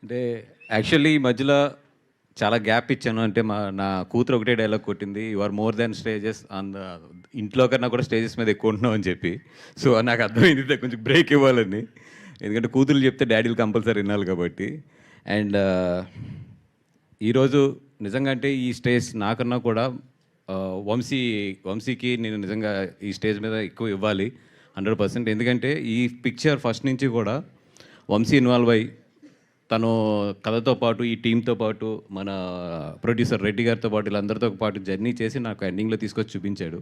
అంటే యాక్చువల్లీ ఈ మధ్యలో చాలా గ్యాప్ ఇచ్చాను. అంటే నా కూతురు ఒకటే డైలాగ్ కొట్టింది, you are more than stages on the ఇంట్లో కన్నా కూడా స్టేజెస్ మీద ఎక్కువ ఉంటున్నావు అని చెప్పి. సో నాకు అర్థమైంది కొంచెం బ్రేక్ ఇవ్వాలని. ఎందుకంటే కూతురు చెప్తే డాడీలు కంపల్సరీ వినాలి కాబట్టి. అండ్ ఈరోజు నిజంగా అంటే ఈ స్టేజ్ నాకన్నా కూడా వంశీకి నేను నిజంగా ఈ స్టేజ్ మీద ఎక్కువ ఇవ్వాలి 100%. ఎందుకంటే ఈ పిక్చర్ ఫస్ట్ నుంచి కూడా వంశీ ఇన్వాల్వ్ అయ్యి తను కథతో పాటు ఈ టీంతో పాటు మన ప్రొడ్యూసర్ రెడ్డి గారితో పాటు వీళ్ళందరితో పాటు జర్నీ చేసి నాకు ఎండింగ్లో తీసుకొచ్చి చూపించాడు.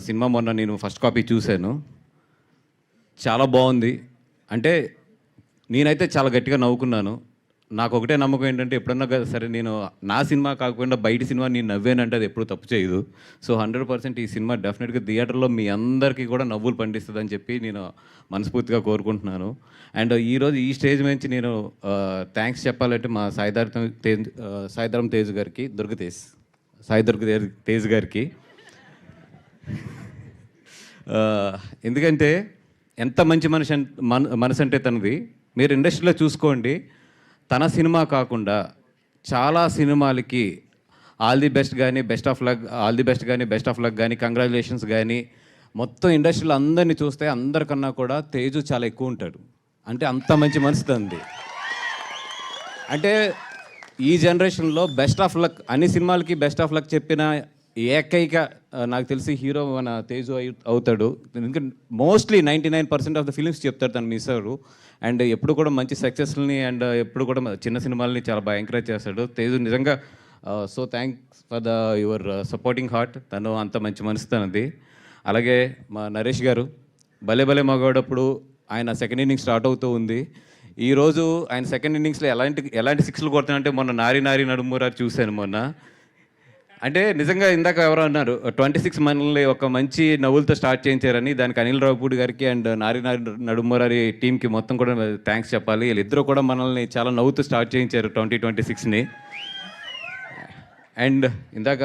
సినిమా మొన్న నేను ఫస్ట్ కాపీ చూశాను, చాలా బాగుంది. అంటే నేనైతే చాలా గట్టిగా నవ్వుకున్నాను. నాకు ఒకటే నమ్మకం ఏంటంటే ఎప్పుడన్నా సరే నేను నా సినిమా కాకుండా బయట సినిమా నేను నవ్వానంటే అది ఎప్పుడు తప్పు చేయదు. సో 100% ఈ సినిమా డెఫినెట్గా థియేటర్లో మీ అందరికీ కూడా నవ్వులు పండిస్తుందని చెప్పి నేను మనస్ఫూర్తిగా కోరుకుంటున్నాను. అండ్ ఈరోజు ఈ స్టేజ్ నుంచి నేను థ్యాంక్స్ చెప్పాలంటే మా సాయిధరం తేజ్ గారికి, తేజ్ గారికి. ఎందుకంటే ఎంత మంచి మనసు అంటే తనది. మీరు ఇండస్ట్రీలో చూసుకోండి, తన సినిమా కాకుండా చాలా సినిమాలకి ఆల్ ది బెస్ట్ కానీ బెస్ట్ ఆఫ్ లక్ కానీ కంగ్రాచులేషన్స్ కానీ మొత్తం ఇండస్ట్రీలో అందరినీ చూస్తే అందరికన్నా కూడా తేజు చాలా ఎక్కువ ఉంటాడు. అంటే అంత మంచి మనసు తంది. అంటే ఈ జనరేషన్లో బెస్ట్ ఆఫ్ లక్ అన్ని సినిమాలకి బెస్ట్ ఆఫ్ లక్ చెప్పిన ఏకైక నాకు తెలిసి హీరో మన తేజు అవుతాడు. ఎందుకంటే మోస్ట్లీ 99% ఆఫ్ ద ఫిలిమ్స్ చెప్తాడు తను మిస్ అవ్వడు. అండ్ ఎప్పుడు కూడా మంచి సక్సెస్ని అండ్ ఎప్పుడు కూడా చిన్న సినిమాలని చాలా బాగా ఎంకరేజ్ చేస్తాడు తేజు. నిజంగా so thanks for your supporting heart. తను అంత మంచి మనసు తనది. అలాగే మా నరేష్ గారు భలే మగాడప్పుడు ఆయన సెకండ్ ఇన్నింగ్స్ స్టార్ట్ అవుతూ ఉంది. ఈరోజు ఆయన సెకండ్ ఇన్నింగ్స్లో ఎలాంటి సిక్స్లు కొడుతున్నాయంటే మొన్న నారి నడుమురారి చూశాను మొన్న. అంటే నిజంగా ఇందాక ఎవరో అన్నారు 26 మనల్ని ఒక మంచి నవ్వులతో స్టార్ట్ చేయించారని. దానికి అనిల్ రావుపూడి గారికి అండ్ నారి నడుమరారి టీంకి మొత్తం కూడా థ్యాంక్స్ చెప్పాలి. వీళ్ళిద్దరూ కూడా మనల్ని చాలా నవ్వుతూ స్టార్ట్ చేయించారు 2026ని. అండ్ ఇందాక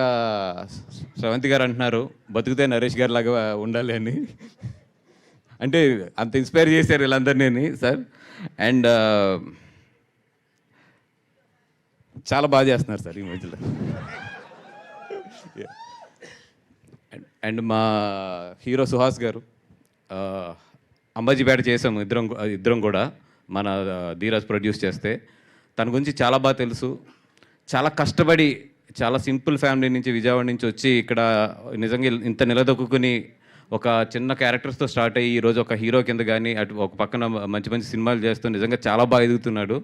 శ్రవంతి గారు అంటున్నారు బతుకుతే నరేష్ గారు లాగా ఉండాలి అని. అంటే అంత ఇన్స్పైర్ చేశారు వీళ్ళందరినీ సార్. అండ్ చాలా బాగా చేస్తున్నారు సార్ ఈ మధ్యలో. అండ్ మా హీరో సుహాస్ గారు అంబాజీపేట చేసాము ఇద్దరం కూడా మన ధీరాజ్ ప్రొడ్యూస్ చేస్తే. తన గురించి చాలా బాగా తెలుసు. చాలా కష్టపడి చాలా సింపుల్ ఫ్యామిలీ నుంచి విజయవాడ నుంచి వచ్చి ఇక్కడ నిజంగా ఇంత నిలదొక్కుని ఒక చిన్న క్యారెక్టర్స్తో స్టార్ట్ అయ్యి ఈరోజు ఒక హీరో కింద కానీ అటు ఒక పక్కన మంచి సినిమాలు చేస్తూ నిజంగా చాలా బాగా ఎదుగుతున్నాడు.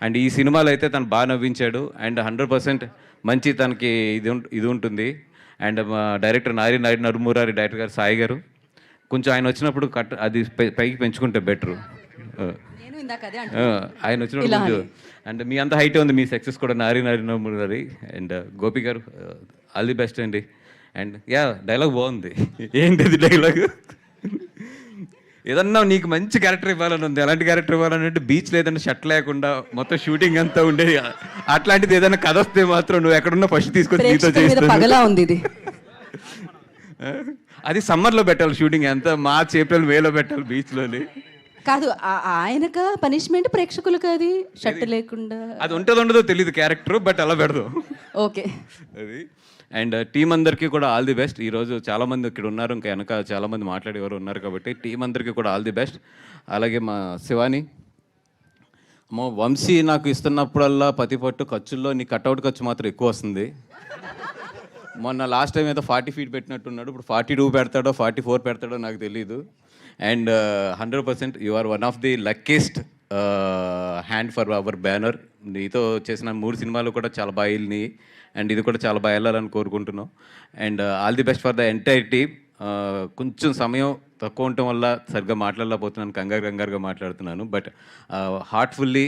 అండ్ ఈ సినిమాలో అయితే తను బాగా నవ్వించాడు. అండ్ 100% మంచి తనకి ఇది ఉంటుంది. అండ్ మా డైరెక్టర్ నారి నడుమురారి డైరెక్టర్ గారు సాయి గారు కొంచెం ఆయన వచ్చినప్పుడు అది పైకి పెంచుకుంటే బెటరు. ఆయన వచ్చినప్పుడు కొంచెం అండ్ మీ అంత హైటే ఉంది మీ సక్సెస్ కూడా నారి నడుమురారి. అండ్ గోపి గారు ఆల్ ది బెస్ట్ అండి. అండ్ డైలాగ్ బాగుంది. ఏంటిది డైలాగ్? ఏదన్నా నీకు మంచి క్యారెక్టర్ ఇవ్వాలని ఉంది, ఎలాంటి క్యారెక్టర్ ఇవ్వాలని అంటే బీచ్ లేదంటే షర్ట్ లేకుండా మొత్తం షూటింగ్ అంతా ఉండేది. అట్లాంటిది ఏదైనా కథ వస్తే మాత్రం నువ్వు ఎక్కడున్నా ఫస్ట్ తీసుకొచ్చి నీతో చేస్తాను. అది సమ్మర్లో పెట్టాలి షూటింగ్, ఎంత మార్చ్ ఏప్రిల్ మేలో పెట్టాలి బీచ్లోని. కాదు ఆయనక పనిష్మెంట్ ప్రేక్షకులకు అది షర్ట్ లేకుండా అది ఉండదో తెలియదు క్యారెక్టర్, బట్ అలా పెడదాం. ఓకే అది. అండ్ టీం అందరికీ కూడా ఆల్ ది బెస్ట్. ఈరోజు చాలామంది ఇక్కడ ఉన్నారు, ఇంకా వెనక చాలామంది మాట్లాడేవారు ఉన్నారు కాబట్టి టీం అందరికీ కూడా ఆల్ ది బెస్ట్. అలాగే మా శివాని వంశీ నాకు ఇస్తున్నప్పుడల్లా పట్టు ఖర్చుల్లో నీ కట్అవుట్ ఖర్చు మాత్రం ఎక్కువ వస్తుంది. మొన్న లాస్ట్ టైం ఏదో 40 feet పెట్టినట్టున్నాడు, ఇప్పుడు 42 పెడతాడో 44 పెడతాడో నాకు తెలీదు. And 100% you are one of the luckiest hand for our banner. నీతో చేసిన 3 సినిమాలు కూడా చాలా బాగా వెళ్ళినాయి. అండ్ ఇది కూడా చాలా బాగా వెళ్ళాలని కోరుకుంటున్నాం. And all the best for the entire team. కొంచెం సమయం తక్కువ ఉండటం వల్ల సరిగ్గా మాట్లాడలేకపోతున్నాను, కంగారుగా మాట్లాడుతున్నాను. బట్ హార్ట్ఫుల్లీ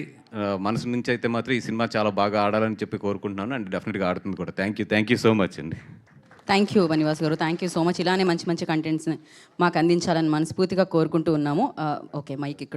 మనసు నుంచి అయితే మాత్రం ఈ సినిమా చాలా బాగా ఆడాలని చెప్పి కోరుకుంటున్నాను. అండ్ డెఫినెట్గా ఆడుతుంది కూడా. థ్యాంక్ యూ సో మచ్ అండి. థ్యాంక్ యూ బనివాస్ గారు, థ్యాంక్ యూ సో మచ్. ఇలానే మంచి కంటెంట్స్ని మాకు అందించాలని మనస్ఫూర్తిగా కోరుకుంటూ ఉన్నాము. ఓకే మైక్ ఇక్కడ